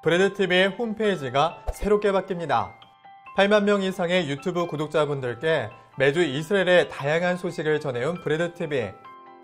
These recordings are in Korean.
브레드TV의 홈페이지가 새롭게 바뀝니다. 8만 명 이상의 유튜브 구독자분들께 매주 이스라엘의 다양한 소식을 전해온 브레드TV.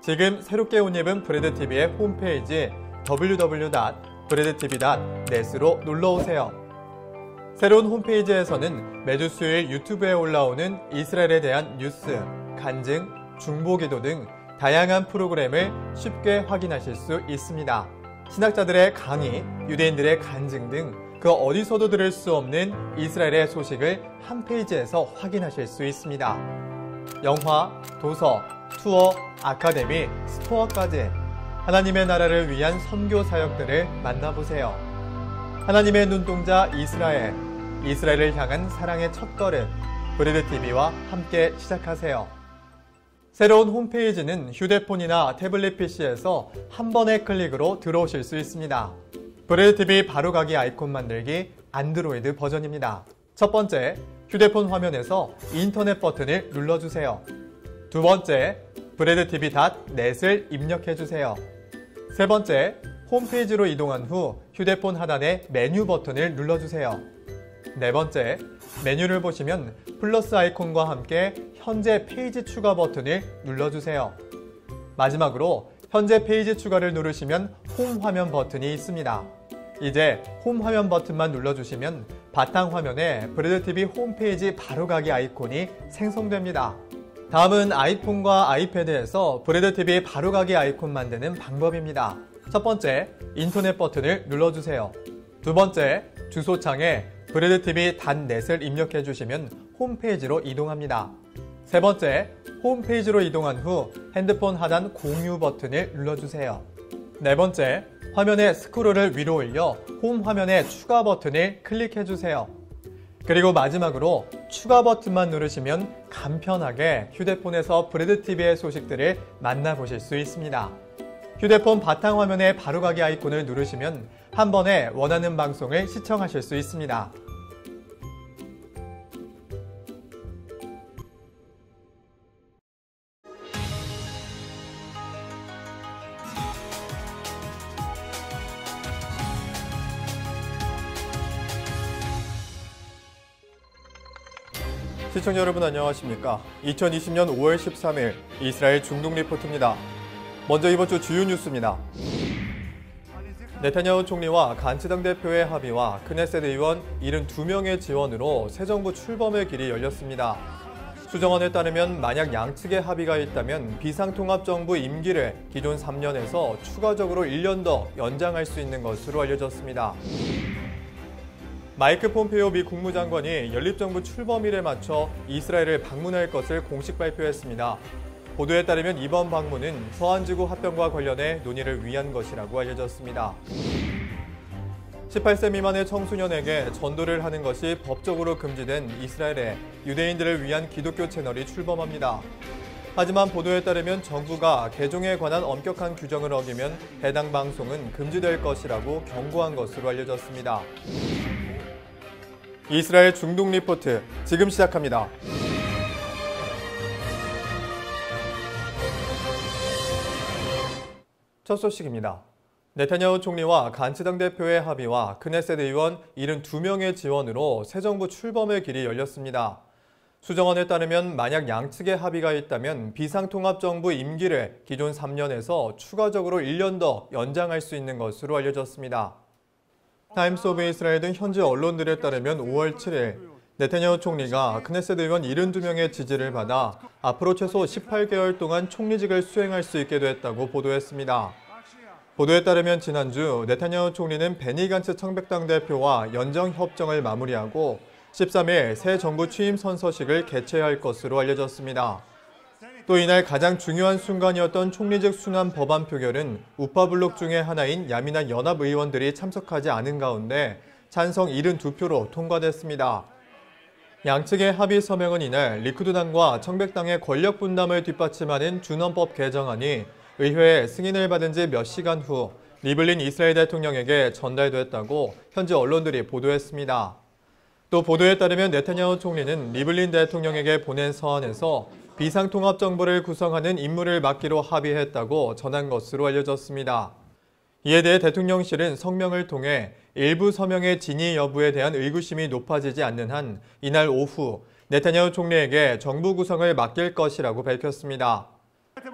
지금 새롭게 옷 입은 브레드TV의 홈페이지 www.breadtv.net으로 놀러오세요. 새로운 홈페이지에서는 매주 수요일 유튜브에 올라오는 이스라엘에 대한 뉴스, 간증, 중보기도 등 다양한 프로그램을 쉽게 확인하실 수 있습니다. 신학자들의 강의, 유대인들의 간증 등 그 어디서도 들을 수 없는 이스라엘의 소식을 한 페이지에서 확인하실 수 있습니다. 영화, 도서, 투어, 아카데미, 스토어까지 하나님의 나라를 위한 선교 사역들을 만나보세요. 하나님의 눈동자 이스라엘을 향한 사랑의 첫걸음, 브레드TV와 함께 시작하세요. 새로운 홈페이지는 휴대폰이나 태블릿 PC에서 한 번의 클릭으로 들어오실 수 있습니다. 브레드TV 바로가기 아이콘 만들기 안드로이드 버전입니다. 첫 번째, 휴대폰 화면에서 인터넷 버튼을 눌러주세요. 두 번째, breadtv.net을 입력해주세요. 세 번째, 홈페이지로 이동한 후 휴대폰 하단의 메뉴 버튼을 눌러주세요. 네 번째, 메뉴를 보시면 플러스 아이콘과 함께 현재 페이지 추가 버튼을 눌러주세요. 마지막으로 현재 페이지 추가를 누르시면 홈 화면 버튼이 있습니다. 이제 홈 화면 버튼만 눌러주시면 바탕 화면에 브레드TV 홈페이지 바로가기 아이콘이 생성됩니다. 다음은 아이폰과 아이패드에서 브레드TV 바로가기 아이콘 만드는 방법입니다. 첫 번째, 인터넷 버튼을 눌러주세요. 두 번째, 주소창에 breadtv.net을 입력해 주시면 홈페이지로 이동합니다. 세 번째, 홈페이지로 이동한 후 핸드폰 하단 공유 버튼을 눌러주세요. 네 번째, 화면의 스크롤을 위로 올려 홈 화면의 추가 버튼을 클릭해 주세요. 그리고 마지막으로 추가 버튼만 누르시면 간편하게 휴대폰에서 브레드TV의 소식들을 만나보실 수 있습니다. 휴대폰 바탕화면의 바로가기 아이콘을 누르시면 한 번에 원하는 방송을 시청하실 수 있습니다. 시청자 여러분 안녕하십니까? 2020년 5월 13일 이스라엘 중동 리포트입니다. 먼저 이번 주 주요 뉴스입니다. 네타냐후 총리와 간츠당 대표의 합의와 크네셋 의원 72명의 지원으로 새 정부 출범의 길이 열렸습니다. 수정안에 따르면 만약 양측의 합의가 있다면 비상통합정부 임기를 기존 3년에서 추가적으로 1년 더 연장할 수 있는 것으로 알려졌습니다. 마이크 폼페이오 미 국무장관이 연립정부 출범일에 맞춰 이스라엘을 방문할 것을 공식 발표했습니다. 보도에 따르면 이번 방문은 서한지구 합병과 관련해 논의를 위한 것이라고 알려졌습니다. 18세 미만의 청소년에게 전도를 하는 것이 법적으로 금지된 이스라엘에 유대인들을 위한 기독교 채널이 출범합니다. 하지만 보도에 따르면 정부가 개종에 관한 엄격한 규정을 어기면 해당 방송은 금지될 것이라고 경고한 것으로 알려졌습니다. 이스라엘 중동 리포트 지금 시작합니다. 첫 소식입니다. 네타냐후 총리와 간츠당 대표의 합의와 크네셋 의원 72명의 지원으로 새 정부 출범의 길이 열렸습니다. 수정안에 따르면 만약 양측의 합의가 있다면 비상통합정부 임기를 기존 3년에서 추가적으로 1년 더 연장할 수 있는 것으로 알려졌습니다. 타임스 오브 이스라엘 등 현지 언론들에 따르면 5월 7일 네타냐후 총리가 크네셋 의원 72명의 지지를 받아 앞으로 최소 18개월 동안 총리직을 수행할 수 있게 됐다고 보도했습니다. 보도에 따르면 지난주 네타냐후 총리는 베니 간츠 청백당 대표와 연정 협정을 마무리하고 13일 새 정부 취임 선서식을 개최할 것으로 알려졌습니다. 또 이날 가장 중요한 순간이었던 총리직 순환 법안 표결은 우파 블록 중의 하나인 야미나 연합 의원들이 참석하지 않은 가운데 찬성 72표로 통과됐습니다. 양측의 합의 서명은 이날 리쿠드당과 청백당의 권력 분담을 뒷받침하는 준헌법 개정안이 의회에 승인을 받은 지 몇 시간 후 리블린 이스라엘 대통령에게 전달됐다고 현지 언론들이 보도했습니다. 또 보도에 따르면 네타냐후 총리는 리블린 대통령에게 보낸 서한에서 비상통합정부를 구성하는 임무를 맡기로 합의했다고 전한 것으로 알려졌습니다. 이에 대해 대통령실은 성명을 통해 일부 서명의 진위 여부에 대한 의구심이 높아지지 않는 한 이날 오후 네타냐후 총리에게 정부 구성을 맡길 것이라고 밝혔습니다.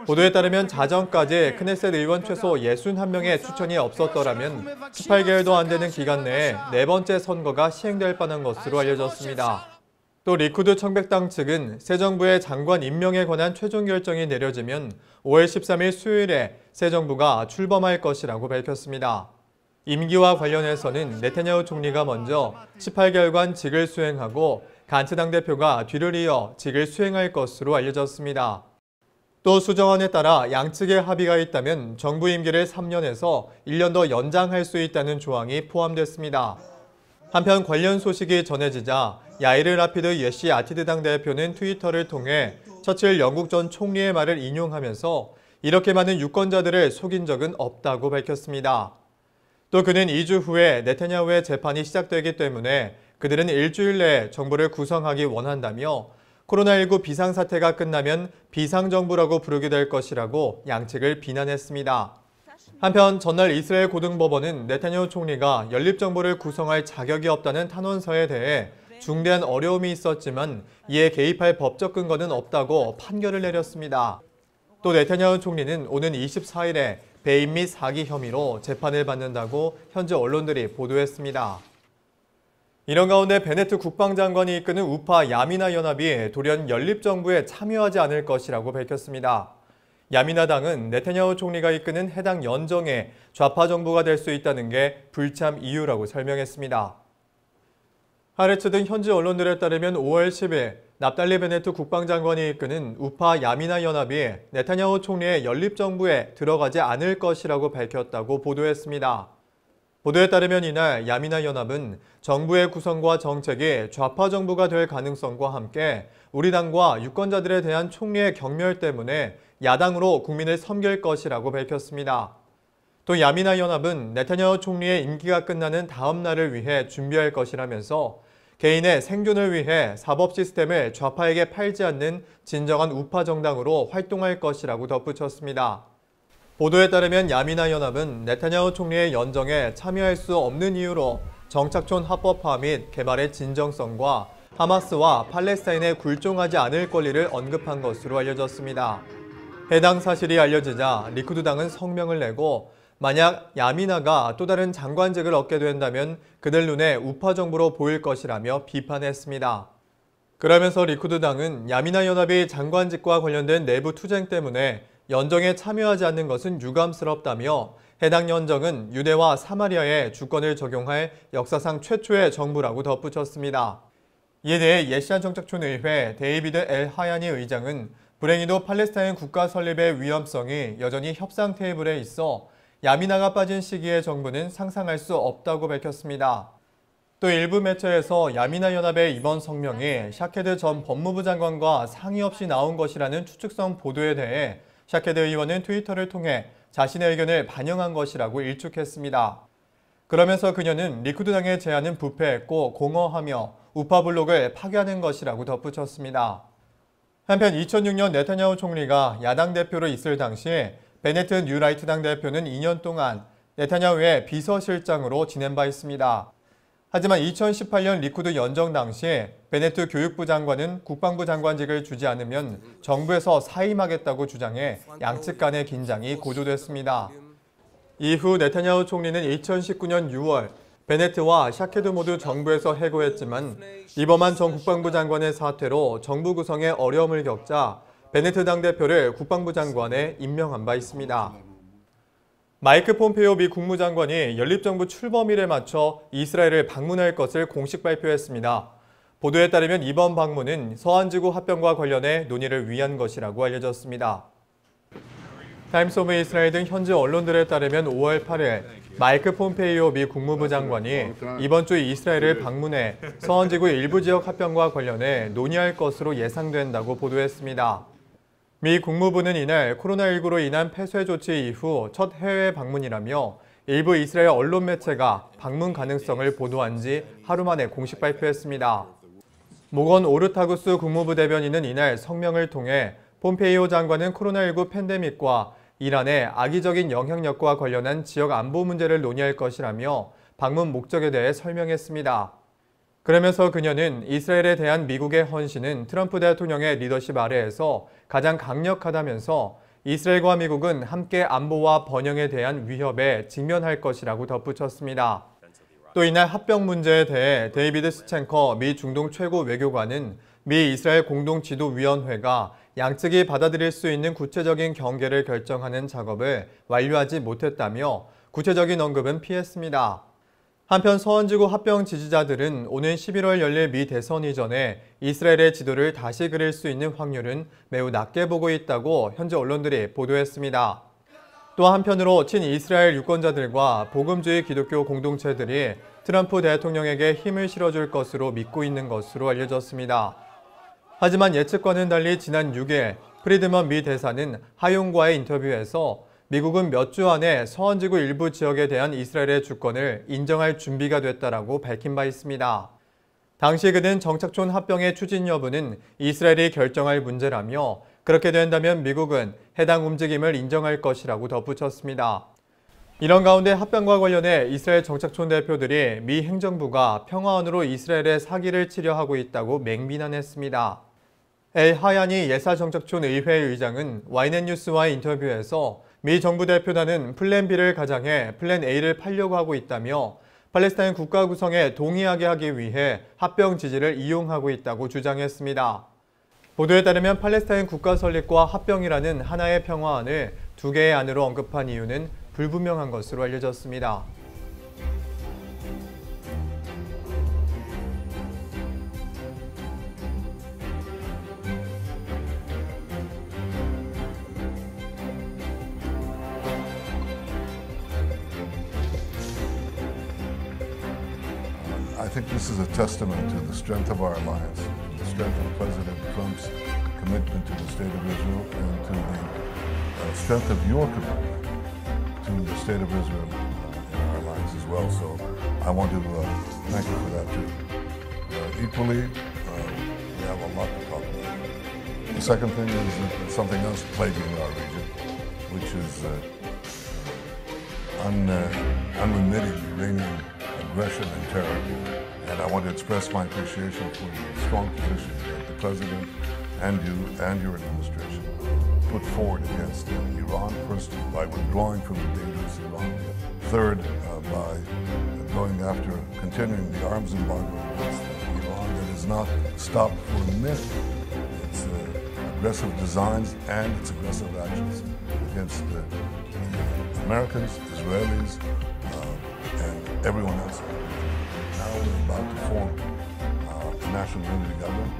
보도에 따르면 자정까지 크네셋 의원 최소 61명의 추천이 없었더라면 18개월도 안 되는 기간 내에 네 번째 선거가 시행될 뻔한 것으로 알려졌습니다. 또 리쿠드 청백당 측은 새 정부의 장관 임명에 관한 최종 결정이 내려지면 5월 13일 수요일에 새 정부가 출범할 것이라고 밝혔습니다. 임기와 관련해서는 네타냐후 총리가 먼저 18개월간 직을 수행하고 간츠 당대표가 뒤를 이어 직을 수행할 것으로 알려졌습니다. 또 수정안에 따라 양측의 합의가 있다면 정부 임기를 3년에서 1년 더 연장할 수 있다는 조항이 포함됐습니다. 한편 관련 소식이 전해지자 야이르 라피드 예시 아티드 당대표는 트위터를 통해 처칠 영국 전 총리의 말을 인용하면서 이렇게 많은 유권자들을 속인 적은 없다고 밝혔습니다. 또 그는 2주 후에 네타냐후의 재판이 시작되기 때문에 그들은 일주일 내에 정부를 구성하기 원한다며 코로나19 비상사태가 끝나면 비상정부라고 부르게 될 것이라고 양측을 비난했습니다. 한편 전날 이스라엘 고등법원은 네타냐후 총리가 연립정부를 구성할 자격이 없다는 탄원서에 대해 중대한 어려움이 있었지만 이에 개입할 법적 근거는 없다고 판결을 내렸습니다. 또 네타냐후 총리는 오는 24일에 배임 및 사기 혐의로 재판을 받는다고 현지 언론들이 보도했습니다. 이런 가운데 베네트 국방장관이 이끄는 우파 야미나 연합이 돌연 연립정부에 참여하지 않을 것이라고 밝혔습니다. 야미나당은 네타냐후 총리가 이끄는 해당 연정에 좌파 정부가 될 수 있다는 게 불참 이유라고 설명했습니다. 하레츠 등 현지 언론들에 따르면 5월 10일 납달리 베네트 국방장관이 이끄는 우파 야미나 연합이 네타냐후 총리의 연립정부에 들어가지 않을 것이라고 밝혔다고 보도했습니다. 보도에 따르면 이날 야미나 연합은 정부의 구성과 정책이 좌파 정부가 될 가능성과 함께 우리 당과 유권자들에 대한 총리의 경멸 때문에 야당으로 국민을 섬길 것이라고 밝혔습니다. 또 야미나 연합은 네타냐후 총리의 임기가 끝나는 다음 날을 위해 준비할 것이라면서 개인의 생존을 위해 사법 시스템을 좌파에게 팔지 않는 진정한 우파 정당으로 활동할 것이라고 덧붙였습니다. 보도에 따르면 야미나 연합은 네타냐후 총리의 연정에 참여할 수 없는 이유로 정착촌 합법화 및 개발의 진정성과 하마스와 팔레스타인에 굴종하지 않을 권리를 언급한 것으로 알려졌습니다. 해당 사실이 알려지자 리쿠드당은 성명을 내고 만약 야미나가 또 다른 장관직을 얻게 된다면 그들 눈에 우파 정부로 보일 것이라며 비판했습니다. 그러면서 리쿠드당은 야미나 연합이 장관직과 관련된 내부 투쟁 때문에 연정에 참여하지 않는 것은 유감스럽다며 해당 연정은 유대와 사마리아에 주권을 적용할 역사상 최초의 정부라고 덧붙였습니다. 이에 대해 예시안 정착촌 의회 데이비드 엘 하야니 의장은 불행히도 팔레스타인 국가 설립의 위험성이 여전히 협상 테이블에 있어 야미나가 빠진 시기의 정부는 상상할 수 없다고 밝혔습니다. 또 일부 매체에서 야미나 연합의 이번 성명이 샤케드 전 법무부 장관과 상의 없이 나온 것이라는 추측성 보도에 대해 샤케드 의원은 트위터를 통해 자신의 의견을 반영한 것이라고 일축했습니다. 그러면서 그녀는 리쿠드당의 제안은 부패했고 공허하며 우파 블록을 파괴하는 것이라고 덧붙였습니다. 한편 2006년 네타냐후 총리가 야당 대표로 있을 당시에 베네트 뉴라이트 당 대표는 2년 동안 네타냐후의 비서실장으로 지낸 바 있습니다. 하지만 2018년 리쿠드 연정 당시에 베네트 교육부 장관은 국방부 장관직을 주지 않으면 정부에서 사임하겠다고 주장해 양측 간의 긴장이 고조됐습니다. 이후 네타냐후 총리는 2019년 6월 베네트와 샤케드 모두 정부에서 해고했지만 리버만 전 국방부 장관의 사퇴로 정부 구성에 어려움을 겪자 베네트 당대표를 국방부 장관에 임명한 바 있습니다. 마이크 폼페이오 미 국무장관이 연립정부 출범일에 맞춰 이스라엘을 방문할 것을 공식 발표했습니다. 보도에 따르면 이번 방문은 서한지구 합병과 관련해 논의를 위한 것이라고 알려졌습니다. 타임스 오브 이스라엘 등 현지 언론들에 따르면 5월 8일 마이크 폼페이오 미 국무부 장관이 이번 주 이스라엘을 방문해 서한지구 일부 지역 합병과 관련해 논의할 것으로 예상된다고 보도했습니다. 미 국무부는 이날 코로나19로 인한 폐쇄 조치 이후 첫 해외 방문이라며 일부 이스라엘 언론 매체가 방문 가능성을 보도한 지 하루 만에 공식 발표했습니다. 모건 오르타구스 국무부 대변인은 이날 성명을 통해 폼페이오 장관은 코로나19 팬데믹과 이란의 악의적인 영향력과 관련한 지역 안보 문제를 논의할 것이라며 방문 목적에 대해 설명했습니다. 그러면서 그녀는 이스라엘에 대한 미국의 헌신은 트럼프 대통령의 리더십 아래에서 가장 강력하다면서 이스라엘과 미국은 함께 안보와 번영에 대한 위협에 직면할 것이라고 덧붙였습니다. 또 이날 합병 문제에 대해 데이비드 스챈커 미 중동 최고 외교관은 미 이스라엘 공동지도위원회가 양측이 받아들일 수 있는 구체적인 경계를 결정하는 작업을 완료하지 못했다며 구체적인 언급은 피했습니다. 한편 서원지구 합병 지지자들은 오는 11월 열릴 미 대선 이전에 이스라엘의 지도를 다시 그릴 수 있는 확률은 매우 낮게 보고 있다고 현지 언론들이 보도했습니다. 또 한편으로 친이스라엘 유권자들과 복음주의 기독교 공동체들이 트럼프 대통령에게 힘을 실어줄 것으로 믿고 있는 것으로 알려졌습니다. 하지만 예측과는 달리 지난 6일 프리드먼 미 대사는 하용과의 인터뷰에서 미국은 몇 주 안에 서원지구 일부 지역에 대한 이스라엘의 주권을 인정할 준비가 됐다라고 밝힌 바 있습니다. 당시 그는 정착촌 합병의 추진 여부는 이스라엘이 결정할 문제라며 그렇게 된다면 미국은 해당 움직임을 인정할 것이라고 덧붙였습니다. 이런 가운데 합병과 관련해 이스라엘 정착촌 대표들이 미 행정부가 평화원으로 이스라엘의 사기를 치려 하고 있다고 맹비난했습니다. 엘 하야니 예사정착촌 의회 의장은 YNN뉴스와의 인터뷰에서 미 정부 대표단은 플랜 B를 가장해 플랜 A를 팔려고 하고 있다며 팔레스타인 국가 구성에 동의하게 하기 위해 합병 지지를 이용하고 있다고 주장했습니다. 보도에 따르면 팔레스타인 국가 설립과 합병이라는 하나의 평화안을 두 개의 안으로 언급한 이유는 불분명한 것으로 알려졌습니다. I think this is a testament to the strength of our alliance, the strength of President Trump's commitment to the state of Israel, and to the strength of your commitment to the state of Israel in our alliance as well. So I want to thank you for that too. Equally, we have a lot to talk about. The second thing is that something else plaguing our region, which is unremitting Iranian aggression and terror. And I want to express my appreciation for the strong position that the President and you and your administration put forward against Iran. First, by withdrawing from the dangerous Iran. Third, by going after continuing the arms embargo against Iran that has not stopped for a minute. Its aggressive designs and its aggressive actions against Americans, Israelis, and everyone else. Now we're about to form a national unity government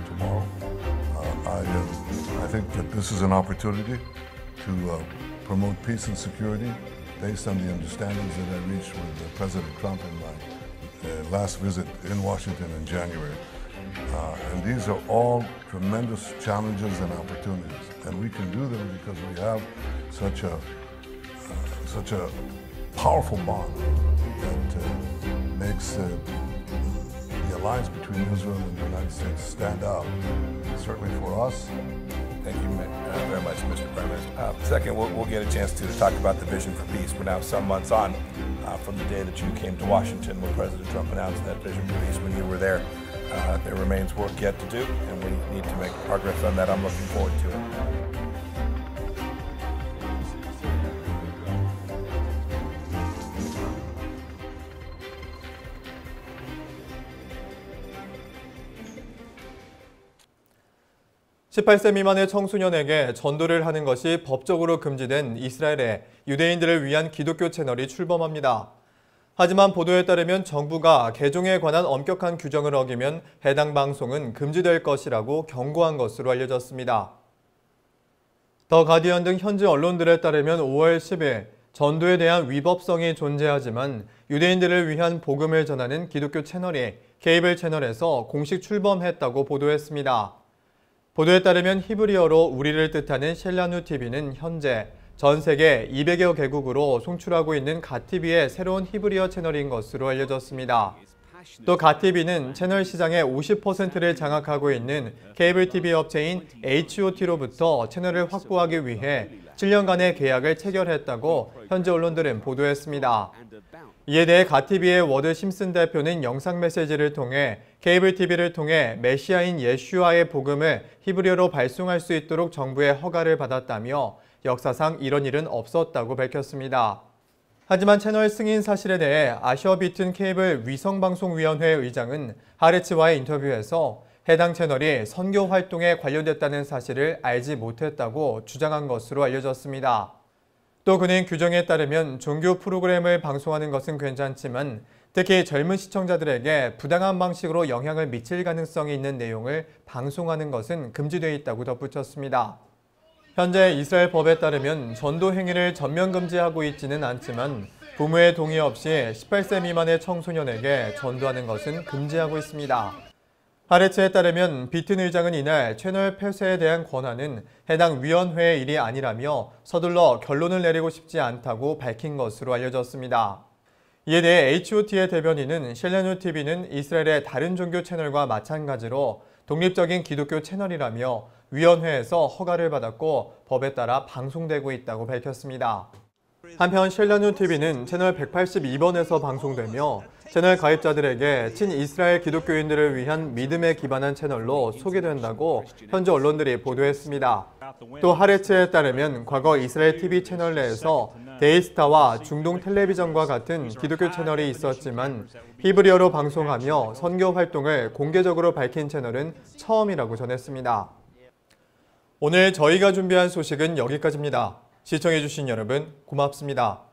tomorrow. I think that this is an opportunity to promote peace and security based on the understandings that I reached with President Trump in my last visit in Washington in January. And these are all tremendous challenges and opportunities, and we can do them because we have such a powerful bond that makes the alliance between Israel and the United States stand out, certainly for us. Thank you very much, Mr. Prime Minister. Second, we'll get a chance to talk about the vision for peace. We're now some months on from the day that you came to Washington when President Trump announced that vision for peace when you were there. There remains work yet to do, and we need to make progress on that. I'm looking forward to it. 18세 미만의 청소년에게 전도를 하는 것이 법적으로 금지된 이스라엘에 유대인들을 위한 기독교 채널이 출범합니다. 하지만 보도에 따르면 정부가 개종에 관한 엄격한 규정을 어기면 해당 방송은 금지될 것이라고 경고한 것으로 알려졌습니다. 더 가디언 등 현지 언론들에 따르면 5월 10일 전도에 대한 위법성이 존재하지만 유대인들을 위한 복음을 전하는 기독교 채널이 케이블 채널에서 공식 출범했다고 보도했습니다. 보도에 따르면 히브리어로 우리를 뜻하는 셸라누 TV는 현재 전 세계 200여 개국으로 송출하고 있는 가TV의 새로운 히브리어 채널인 것으로 알려졌습니다. 또 가TV는 채널 시장의 50%를 장악하고 있는 케이블 TV 업체인 HOT로부터 채널을 확보하기 위해 7년간의 계약을 체결했다고 현지 언론들은 보도했습니다. 이에 대해 가TV의 워드 심슨 대표는 영상 메시지를 통해 케이블 TV를 통해 메시아인 예슈아의 복음을 히브리어로 발송할 수 있도록 정부의 허가를 받았다며 역사상 이런 일은 없었다고 밝혔습니다. 하지만 채널 승인 사실에 대해 아셔비튼 케이블 위성방송위원회 의장은 하레츠와의 인터뷰에서 해당 채널이 선교 활동에 관련됐다는 사실을 알지 못했다고 주장한 것으로 알려졌습니다. 또 그는 규정에 따르면 종교 프로그램을 방송하는 것은 괜찮지만 특히 젊은 시청자들에게 부당한 방식으로 영향을 미칠 가능성이 있는 내용을 방송하는 것은 금지되어 있다고 덧붙였습니다. 현재 이스라엘 법에 따르면 전도 행위를 전면 금지하고 있지는 않지만 부모의 동의 없이 18세 미만의 청소년에게 전도하는 것은 금지하고 있습니다. 하레츠에 따르면 비튼 의장은 이날 채널 폐쇄에 대한 권한은 해당 위원회의 일이 아니라며 서둘러 결론을 내리고 싶지 않다고 밝힌 것으로 알려졌습니다. 이에 대해 HOT의 대변인은 셸레누 TV는 이스라엘의 다른 종교 채널과 마찬가지로 독립적인 기독교 채널이라며 위원회에서 허가를 받았고 법에 따라 방송되고 있다고 밝혔습니다. 한편 셸레누 TV는 채널 182번에서 방송되며 채널 가입자들에게 친이스라엘 기독교인들을 위한 믿음에 기반한 채널로 소개된다고 현지 언론들이 보도했습니다. 또 하레츠에 따르면 과거 이스라엘 TV 채널 내에서 데이스타와 중동 텔레비전과 같은 기독교 채널이 있었지만 히브리어로 방송하며 선교 활동을 공개적으로 밝힌 채널은 처음이라고 전했습니다. 오늘 저희가 준비한 소식은 여기까지입니다. 시청해주신 여러분 고맙습니다.